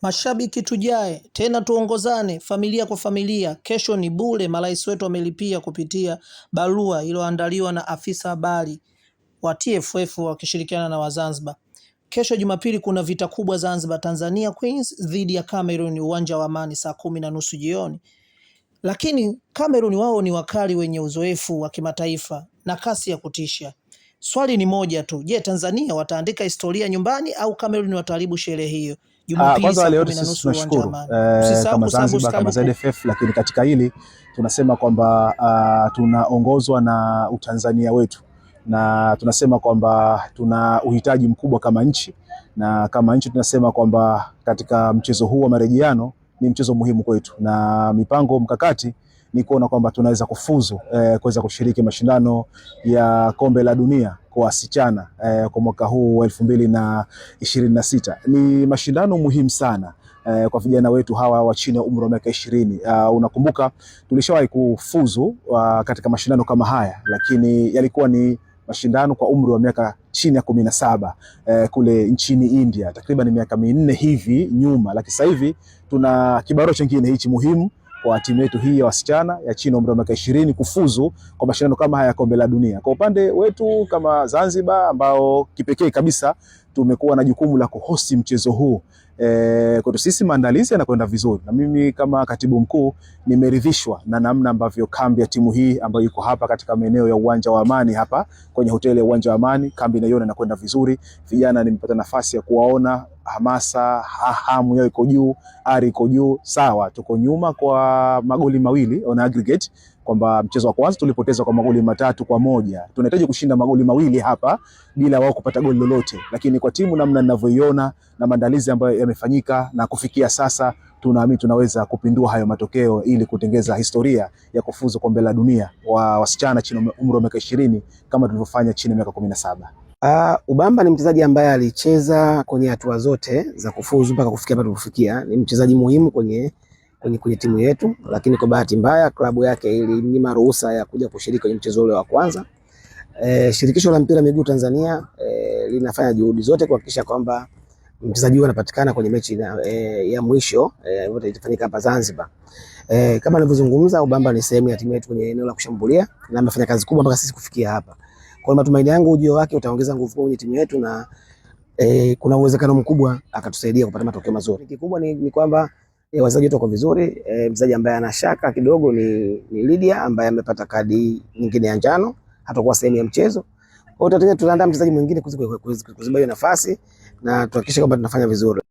Mashabiki tujae, tena tuongozane, familia kwa familia. Kesho ni bure, marais wetu wamelipia kupitia barua iliyoandaliwa na afisa habari wa TFF wakishirikiana na Wazanzibar. Kesho Jumapili kuna vita kubwa Zanzibar, Tanzania Queens dhidi ya Cameroon, uwanja wa Amani saa 10:30 jioni. Lakini Cameroon wao ni wakali wenye uzoefu wa kimataifa na kasi ya kutisha. Swali ni moja tu, je, Tanzania wataandika historia nyumbani au Cameroon wataharibu sherehe hiyo? Jumapili saa 10:30 uwanja wa Amani. Kama Zanzibar, kama ZFF, lakini katika hili tunasema kwamba tunaongozwa na Utanzania wetu, na tunasema kwamba tuna uhitaji mkubwa kama nchi, na kama nchi tunasema kwamba katika mchezo huu wa marejeano ni mchezo muhimu kwetu, na mipango mkakati ni kuona kwamba tunaweza kufuzu kuweza kushiriki mashindano ya kombe la dunia kwa wasichana kwa mwaka huu 2026. Ni mashindano muhimu sana kwa vijana wetu hawa wa chini ya umri wa miaka 20. Unakumbuka tulishawahi kufuzu katika mashindano kama haya, lakini yalikuwa ni mashindano kwa umri wa miaka chini ya 17 kule nchini India, takriban miaka 4 hivi nyuma. Lakini sasa hivi tuna kibarua kingine hichi muhimu kwa timu yetu hii ya wasichana ya chini ya umri wa miaka 20 kufuzu kwa mashindano kama haya ya kombe la dunia. Kwa upande wetu kama Zanzibar, ambao kipekee kabisa tumekuwa na jukumu la kuhosti mchezo huu, kwetu sisi maandalizi yanakwenda vizuri, na mimi kama katibu mkuu nimeridhishwa na namna ambavyo kambi ya timu hii ambayo iko hapa katika maeneo ya uwanja wa Amani, hapa kwenye hoteli ya uwanja wa Amani, kambi naiona inakwenda vizuri. Vijana nimepata nafasi ya kuwaona, hamasa, hamu yao iko juu, ari iko juu. Sawa, tuko nyuma kwa magoli mawili on aggregate, kwamba mchezo wa kwanza tulipoteza kwa magoli 3-1. Tunahitaji kushinda magoli mawili hapa bila wao kupata goli lolote, lakini kwa timu namna ninavyoiona na maandalizi ambayo yamefanyika na kufikia sasa, tunaamini tunaweza kupindua hayo matokeo ili kutengeza historia ya kufuzu kombe la dunia wa wasichana chini ya umri wa miaka 20 kama tulivyofanya chini ya miaka 17. Ubamba ni mchezaji ambaye alicheza kwenye hatua zote za kufuzu mpaka kufikia hapa tulipofikia. Ni mchezaji muhimu kwenye timu yetu, lakini kwa bahati mbaya klabu yake ilinyima ruhusa ya kuja kushiriki kwenye mchezo ule wa kwanza. Shirikisho la mpira miguu Tanzania linafanya juhudi zote kuhakikisha kwamba mchezaji huyu anapatikana kwenye mechi ya mwisho yote itafanyika hapa Zanzibar. Kama nilivyozungumza, Ubamba ni sehemu ya timu yetu kwenye eneo la kushambulia na amefanya kazi kubwa mpaka sisi kufikia hapa. Kwa matumaini yangu ujio wake utaongeza nguvu kwenye timu yetu, na kuna uwezekano mkubwa akatusaidia kupata matokeo mazuri. Kikubwa ni kwamba wachezaji wote wako vizuri. Mchezaji ambaye ana shaka kidogo ni Lydia ambaye amepata kadi nyingine ya njano, hatakuwa sehemu ya mchezo. Kwa hiyo tutaandaa mchezaji mwingine kuziba hiyo nafasi na tuhakikishe kwamba tunafanya vizuri.